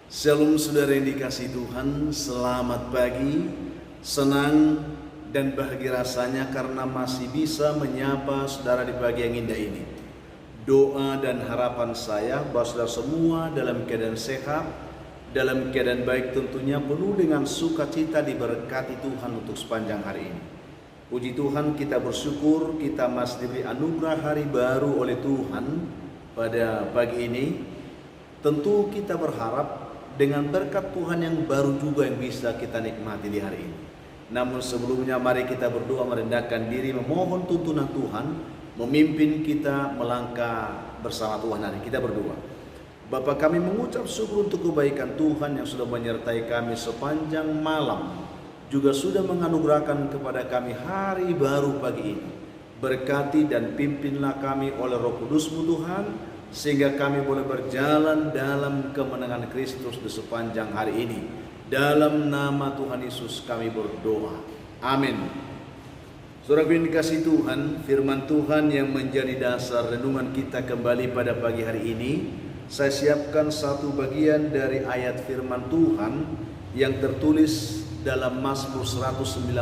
Shalom saudara yang dikasihi Tuhan, selamat pagi. Senang dan bahagia rasanya karena masih bisa menyapa saudara di pagi yang indah ini. Doa dan harapan saya bahwa saudara semua dalam keadaan sehat, dalam keadaan baik, tentunya penuh dengan sukacita, diberkati Tuhan untuk sepanjang hari ini. Puji Tuhan, kita bersyukur kita masih diberi anugerah hari baru oleh Tuhan pada pagi ini. Tentu kita berharap dengan berkat Tuhan yang baru juga yang bisa kita nikmati di hari ini. Namun sebelumnya mari kita berdoa, merendahkan diri, memohon tuntunan Tuhan memimpin kita melangkah bersama Tuhan hari. Kita berdoa. Bapa, kami mengucap syukur untuk kebaikan Tuhan yang sudah menyertai kami sepanjang malam, juga sudah menganugerahkan kepada kami hari baru pagi ini. Berkati dan pimpinlah kami oleh Roh Kudus-Mu Tuhan, sehingga kami boleh berjalan dalam kemenangan Kristus di sepanjang hari ini. Dalam nama Tuhan Yesus kami berdoa. Amin. Saudara yang dikasihi Tuhan, firman Tuhan yang menjadi dasar renungan kita kembali pada pagi hari ini, saya siapkan satu bagian dari ayat firman Tuhan yang tertulis dalam Mazmur 119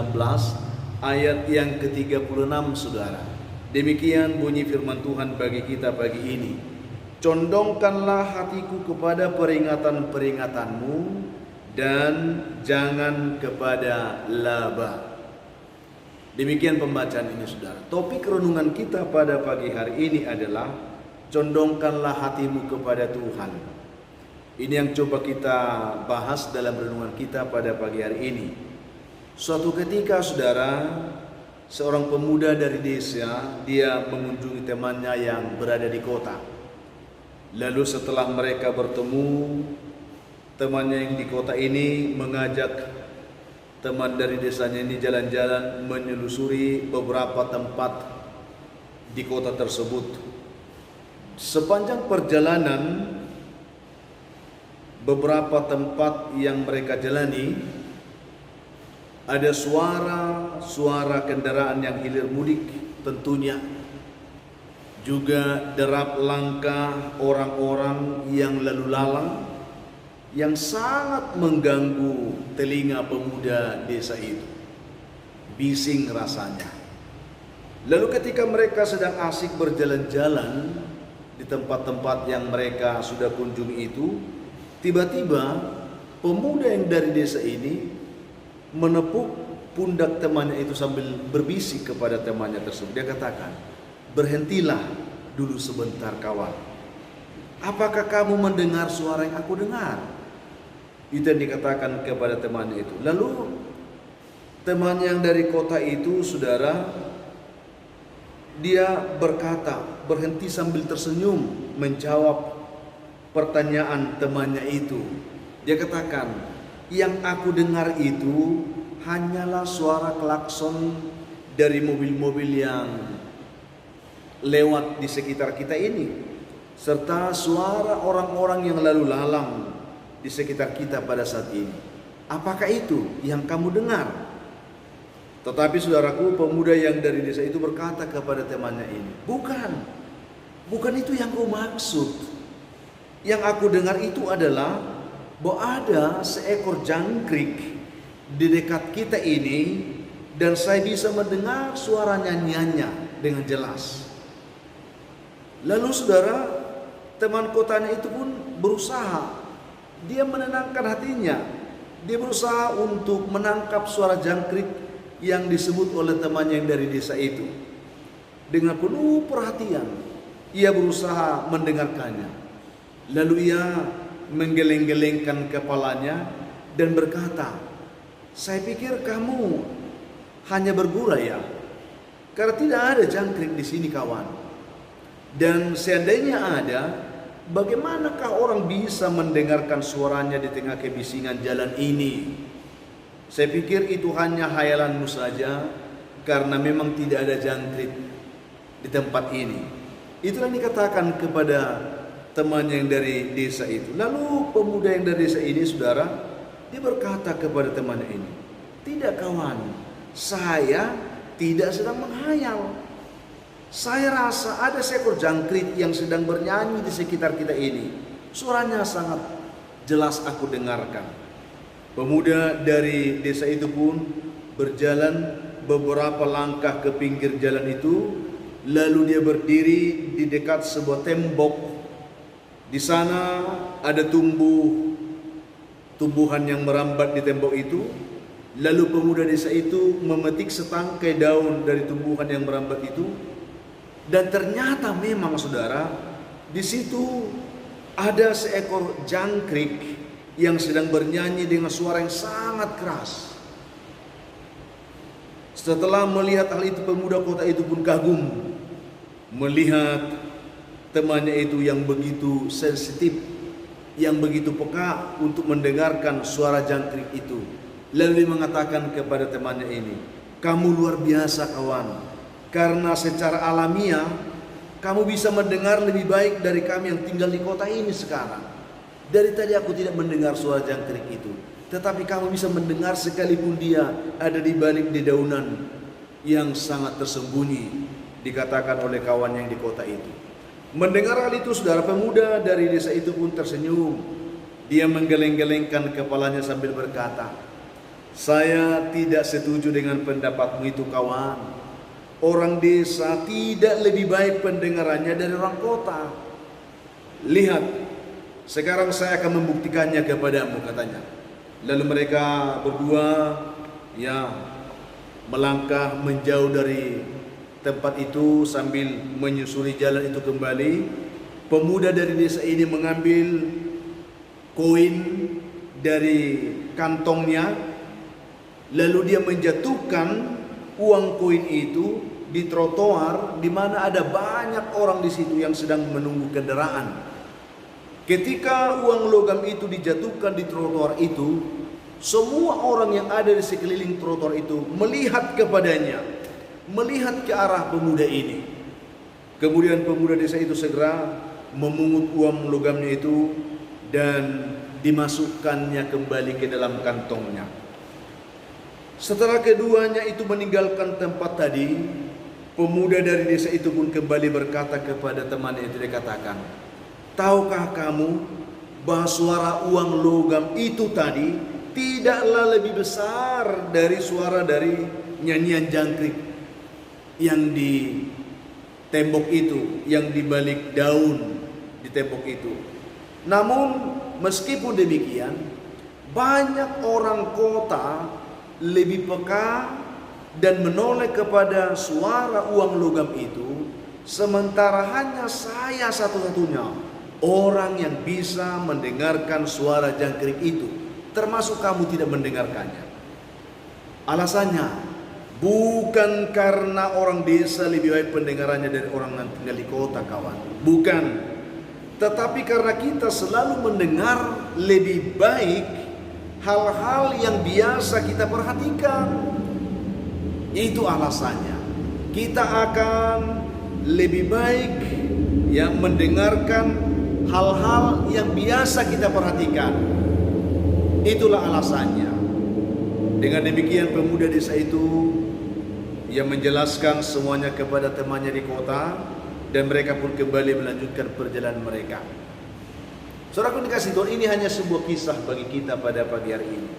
ayat yang ke-36, saudara. Demikian bunyi firman Tuhan bagi kita pagi ini. Condongkanlah hatiku kepada peringatan-peringatanmu dan jangan kepada laba. Demikian pembacaan ini, saudara. Topik renungan kita pada pagi hari ini adalah condongkanlah hatimu kepada Tuhan. Ini yang coba kita bahas dalam renungan kita pada pagi hari ini. Suatu ketika, saudara, seorang pemuda dari desa, dia mengunjungi temannya yang berada di kota. Lalu setelah mereka bertemu, temannya yang di kota ini mengajak teman dari desanya ini jalan-jalan menelusuri beberapa tempat di kota tersebut. Sepanjang perjalanan, beberapa tempat yang mereka jalani, ada suara kendaraan yang hilir mudik tentunya. Juga derap langkah orang-orang yang lalu lalang yang sangat mengganggu telinga pemuda desa itu. Bising rasanya. Lalu ketika mereka sedang asik berjalan-jalan di tempat-tempat yang mereka sudah kunjungi itu, tiba-tiba pemuda yang dari desa ini menepuk pundak temannya itu sambil berbisik kepada temannya tersebut. Dia katakan, "Berhentilah dulu sebentar kawan. Apakah kamu mendengar suara yang aku dengar?" Itu yang dikatakan kepada temannya itu. Lalu temannya yang dari kota itu, saudara, dia berkata, berhenti sambil tersenyum menjawab pertanyaan temannya itu. Dia katakan, "Yang aku dengar itu hanyalah suara klakson dari mobil-mobil yang lewat di sekitar kita ini, serta suara orang-orang yang lalu lalang di sekitar kita pada saat ini. Apakah itu yang kamu dengar?" Tetapi saudaraku, pemuda yang dari desa itu berkata kepada temannya ini, Bukan itu yang aku maksud. Yang aku dengar itu adalah bahwa ada seekor jangkrik di dekat kita ini, dan saya bisa mendengar suara nyanyiannya dengan jelas." Lalu saudara, teman kotanya itu pun berusaha, dia menenangkan hatinya. Dia berusaha untuk menangkap suara jangkrik yang disebut oleh temannya yang dari desa itu. Dengan penuh perhatian, ia berusaha mendengarkannya. Lalu ia menggeleng-gelengkan kepalanya dan berkata, "Saya pikir kamu hanya bergurau ya, karena tidak ada jangkrik di sini kawan. Dan seandainya ada, bagaimanakah orang bisa mendengarkan suaranya di tengah kebisingan jalan ini? Saya pikir itu hanya hayalanmu saja, karena memang tidak ada jangkrik di tempat ini." Itulah yang dikatakan kepada temannya yang dari desa itu. Lalu pemuda yang dari desa ini, saudara, dia berkata kepada temannya ini, "Tidak kawan, saya tidak sedang menghayal. Saya rasa ada seekor jangkrik yang sedang bernyanyi di sekitar kita ini. Suaranya sangat jelas aku dengarkan. Pemuda dari desa itu pun berjalan beberapa langkah ke pinggir jalan itu, lalu dia berdiri di dekat sebuah tembok. Di sana ada tumbuhan yang merambat di tembok itu. Lalu pemuda desa itu memetik setangkai daun dari tumbuhan yang merambat itu, dan ternyata memang saudara, di situ ada seekor jangkrik yang sedang bernyanyi dengan suara yang sangat keras. Setelah melihat hal itu, pemuda kota itu pun kagum melihat temannya itu yang begitu sensitif, yang begitu peka untuk mendengarkan suara jangkrik itu. Lalu dia mengatakan kepada temannya ini, "Kamu luar biasa kawan, karena secara alamiah kamu bisa mendengar lebih baik dari kami yang tinggal di kota ini sekarang. Dari tadi aku tidak mendengar suara jangkrik itu, tetapi kamu bisa mendengar sekalipun dia ada di balik dedaunan yang sangat tersembunyi," dikatakan oleh kawan yang di kota itu. Mendengar hal itu, saudara, pemuda dari desa itu pun tersenyum. Dia menggeleng-gelengkan kepalanya sambil berkata, "Saya tidak setuju dengan pendapatmu itu kawan. Orang desa tidak lebih baik pendengarannya dari orang kota. Lihat, sekarang saya akan membuktikannya kepadamu," katanya. Lalu mereka berdua melangkah menjauh dari tempat itu sambil menyusuri jalan itu kembali. Pemuda dari desa ini mengambil koin dari kantongnya, lalu dia menjatuhkan uang koin itu di trotoar di mana ada banyak orang di situ yang sedang menunggu kendaraan. Ketika uang logam itu dijatuhkan di trotoar itu, semua orang yang ada di sekeliling trotoar itu melihat kepadanya, melihat ke arah pemuda ini. Kemudian pemuda desa itu segera memungut uang logamnya itu dan dimasukkannya kembali ke dalam kantongnya. Setelah keduanya itu meninggalkan tempat tadi, pemuda dari desa itu pun kembali berkata kepada temannya itu, dia katakan, "Tahukah kamu bahwa suara uang logam itu tadi tidaklah lebih besar dari suara dari nyanyian jangkrik yang di tembok itu, yang di balik daun di tembok itu. Namun meskipun demikian, banyak orang kota lebih peka dan menoleh kepada suara uang logam itu, sementara hanya saya satu-satunya orang yang bisa mendengarkan suara jangkrik itu, termasuk kamu tidak mendengarkannya. Alasannya bukan karena orang desa lebih baik pendengarannya dari orang yang tinggal di kota, kawan. Bukan. Tetapi karena kita selalu mendengar lebih baik hal-hal yang biasa kita perhatikan. Itu alasannya. Kita akan lebih baik mendengarkan hal-hal yang biasa kita perhatikan. Itulah alasannya. Dengan demikian pemuda desa itu menjelaskan semuanya kepada temannya di kota, dan mereka pun kembali melanjutkan perjalanan mereka. Saudaraku dikasih Tuhan, ini hanya sebuah kisah bagi kita pada pagi hari ini.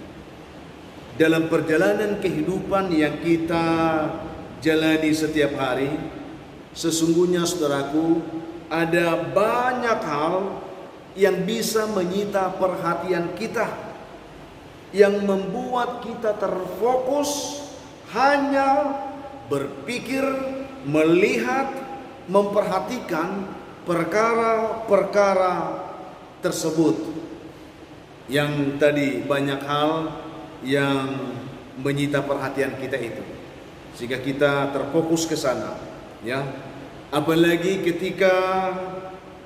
Dalam perjalanan kehidupan yang kita jalani setiap hari, sesungguhnya saudaraku, ada banyak hal yang bisa menyita perhatian kita, yang membuat kita terfokus hanya berpikir, melihat, memperhatikan perkara-perkara tersebut. Yang tadi banyak hal yang menyita perhatian kita itu, sehingga kita terfokus ke sana, Apalagi ketika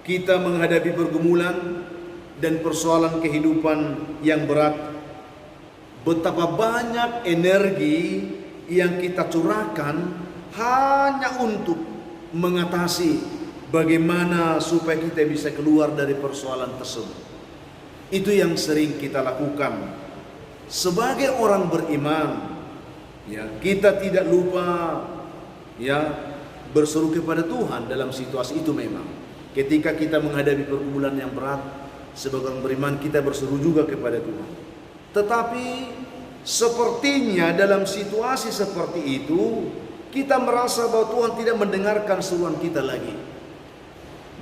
kita menghadapi pergumulan dan persoalan kehidupan yang berat, betapa banyak energi yang kita curahkan hanya untuk mengatasi bagaimana supaya kita bisa keluar dari persoalan tersebut. Itu yang sering kita lakukan. Sebagai orang beriman, kita tidak lupa berseru kepada Tuhan dalam situasi itu. Memang ketika kita menghadapi pergumulan yang berat, sebagai orang beriman kita berseru juga kepada Tuhan. Tetapi sepertinya dalam situasi seperti itu kita merasa bahwa Tuhan tidak mendengarkan seruan kita lagi.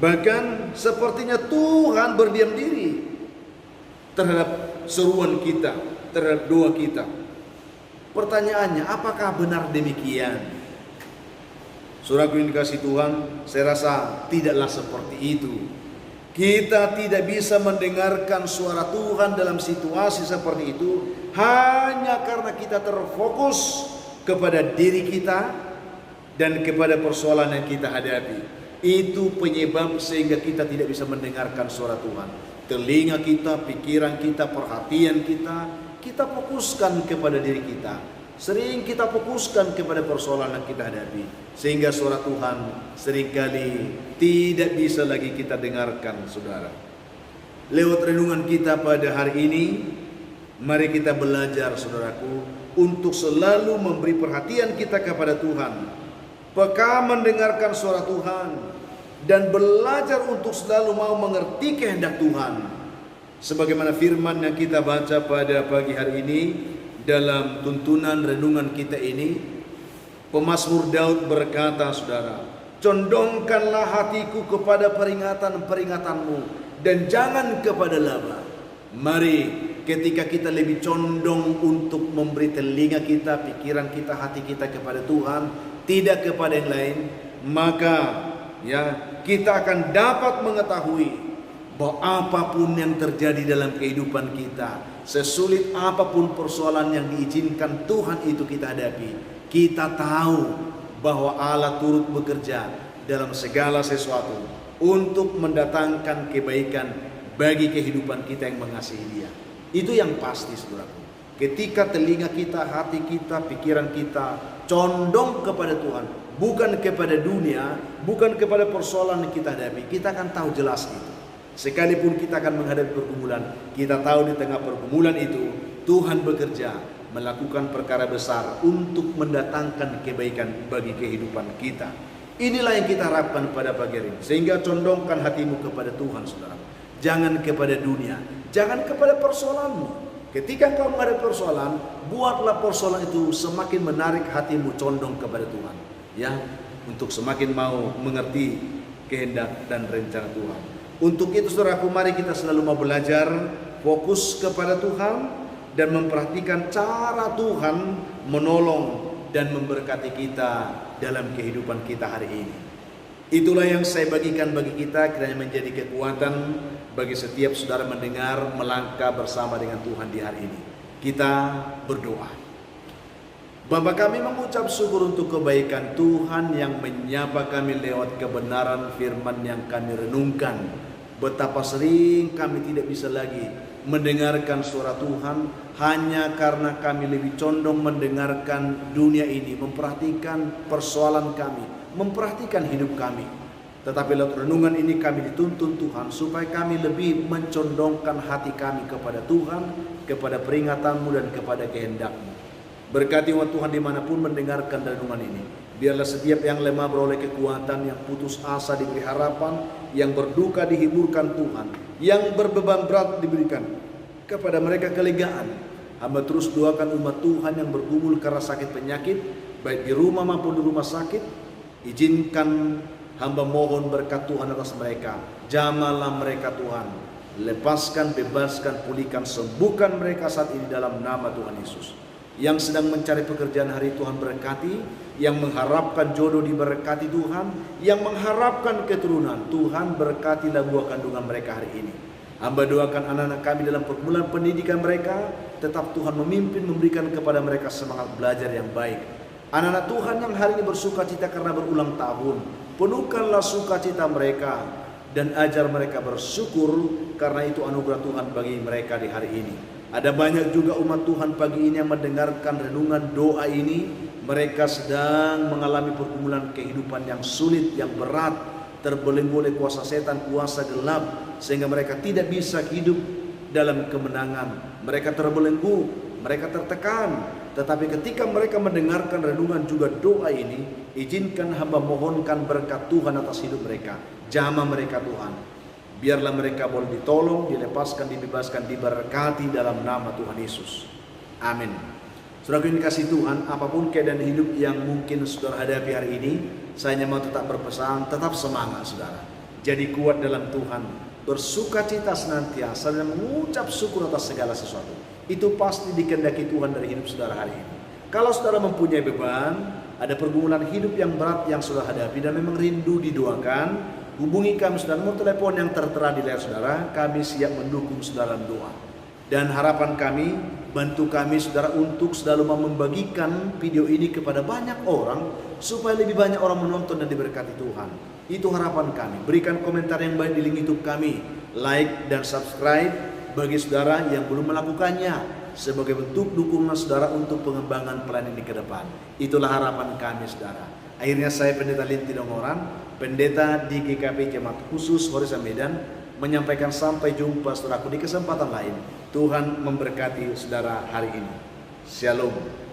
Bahkan sepertinya Tuhan berdiam diri terhadap seruan kita, terhadap doa kita. Pertanyaannya, apakah benar demikian? Saudaraku yang dikasihi Tuhan, saya rasa tidaklah seperti itu. Kita tidak bisa mendengarkan suara Tuhan dalam situasi seperti itu hanya karena kita terfokus kepada diri kita dan kepada persoalan yang kita hadapi. Itu penyebab sehingga kita tidak bisa mendengarkan suara Tuhan. Telinga kita, pikiran kita, perhatian kita, kita fokuskan kepada diri kita. Sering kita fokuskan kepada persoalan yang kita hadapi, sehingga suara Tuhan seringkali tidak bisa lagi kita dengarkan, saudara. Lewat renungan kita pada hari ini, mari kita belajar, saudaraku, untuk selalu memberi perhatian kita kepada Tuhan, peka mendengarkan suara Tuhan, dan belajar untuk selalu mau mengerti kehendak Tuhan. Sebagaimana firman yang kita baca pada pagi hari ini, dalam tuntunan renungan kita ini, pemazmur Daud berkata, saudara, condongkanlah hatiku kepada peringatan-peringatanmu dan jangan kepada laba. Mari ketika kita lebih condong untuk memberi telinga kita, pikiran kita, hati kita kepada Tuhan, tidak kepada yang lain, maka kita akan dapat mengetahui bahwa apapun yang terjadi dalam kehidupan kita, sesulit apapun persoalan yang diizinkan Tuhan itu kita hadapi, kita tahu bahwa Allah turut bekerja dalam segala sesuatu untuk mendatangkan kebaikan bagi kehidupan kita yang mengasihi Dia. Itu yang pasti, saudaraku. Ketika telinga kita, hati kita, pikiran kita condong kepada Tuhan, bukan kepada dunia, bukan kepada persoalan yang kita hadapi, kita akan tahu jelas itu. Sekalipun kita akan menghadapi pergumulan, kita tahu di tengah pergumulan itu Tuhan bekerja melakukan perkara besar untuk mendatangkan kebaikan bagi kehidupan kita. Inilah yang kita harapkan pada pagi hari ini. Sehingga condongkan hatimu kepada Tuhan, saudara. Jangan kepada dunia, jangan kepada persoalanmu. Ketika engkau menghadapi persoalan, buatlah persoalan itu semakin menarik hatimu condong kepada Tuhan, ya, untuk semakin mau mengerti kehendak dan rencana Tuhan. Untuk itu, saudaraku, mari kita selalu mau belajar fokus kepada Tuhan dan memperhatikan cara Tuhan menolong dan memberkati kita dalam kehidupan kita hari ini. Itulah yang saya bagikan bagi kita, kiranya menjadi kekuatan bagi setiap saudara mendengar, melangkah bersama dengan Tuhan di hari ini. Kita berdoa. Bapa kami mengucap syukur untuk kebaikan Tuhan yang menyapa kami lewat kebenaran firman yang kami renungkan. Betapa sering kami tidak bisa lagi mendengarkan suara Tuhan hanya karena kami lebih condong mendengarkan dunia ini, memperhatikan persoalan kami, memperhatikan hidup kami. Tetapi lewat renungan ini kami dituntun Tuhan supaya kami lebih mencondongkan hati kami kepada Tuhan, kepada peringatan-Mu dan kepada kehendak-Mu. Berkati umat Tuhan dimanapun mendengarkan renungan ini. Biarlah setiap yang lemah beroleh kekuatan, yang putus asa diberi harapan, yang berduka dihiburkan Tuhan, yang berbeban berat diberikan kepada mereka kelegaan. Hamba terus doakan umat Tuhan yang bergumul karena sakit penyakit, baik di rumah maupun di rumah sakit. Izinkan hamba mohon berkat Tuhan atas mereka. Jamahlah mereka Tuhan. Lepaskan, bebaskan, pulihkan, sembuhkan mereka saat ini dalam nama Tuhan Yesus. Yang sedang mencari pekerjaan hari Tuhan berkati, yang mengharapkan jodoh diberkati Tuhan, yang mengharapkan keturunan Tuhan berkatilah buah kandungan mereka hari ini. Hamba doakan anak-anak kami dalam pergumulan pendidikan mereka, tetap Tuhan memimpin, memberikan kepada mereka semangat belajar yang baik. Anak-anak Tuhan yang hari ini bersuka cita karena berulang tahun, penuhkanlah sukacita mereka dan ajar mereka bersyukur karena itu anugerah Tuhan bagi mereka di hari ini. Ada banyak juga umat Tuhan pagi ini yang mendengarkan renungan doa ini. Mereka sedang mengalami pergumulan kehidupan yang sulit, yang berat, terbelenggu oleh kuasa setan, kuasa gelap, sehingga mereka tidak bisa hidup dalam kemenangan. Mereka terbelenggu, mereka tertekan. Tetapi ketika mereka mendengarkan renungan juga doa ini, izinkan hamba mohonkan berkat Tuhan atas hidup mereka. Jamah mereka Tuhan. Biarlah mereka boleh ditolong, dilepaskan, dibebaskan, diberkati dalam nama Tuhan Yesus. Amin. Saudara yang dikasihi Tuhan, apapun keadaan hidup yang mungkin saudara hadapi hari ini, saya hanya mau tetap berpesan, tetap semangat saudara. Jadi kuat dalam Tuhan, bersukacita senantiasa dan mengucap syukur atas segala sesuatu. Itu pasti dikehendaki Tuhan dari hidup saudara hari ini. Kalau saudara mempunyai beban, ada pergumulan hidup yang berat yang saudara hadapi dan memang rindu didoakan, hubungi kami saudara, nomor telepon yang tertera di layar saudara. Kami siap mendukung saudara dalam doa. Dan harapan kami, bantu kami saudara untuk selalu membagikan video ini kepada banyak orang, supaya lebih banyak orang menonton dan diberkati Tuhan. Itu harapan kami. Berikan komentar yang baik di link YouTube kami, like dan subscribe bagi saudara yang belum melakukannya, sebagai bentuk dukungan saudara untuk pengembangan pelayanan ini ke depan. Itulah harapan kami saudara. Akhirnya saya Pendeta Linti Dongoran, pendeta di GKP Jemaat Khusus Horizon Medan, menyampaikan sampai jumpa saudaraku di kesempatan lain. Tuhan memberkati saudara hari ini. Shalom.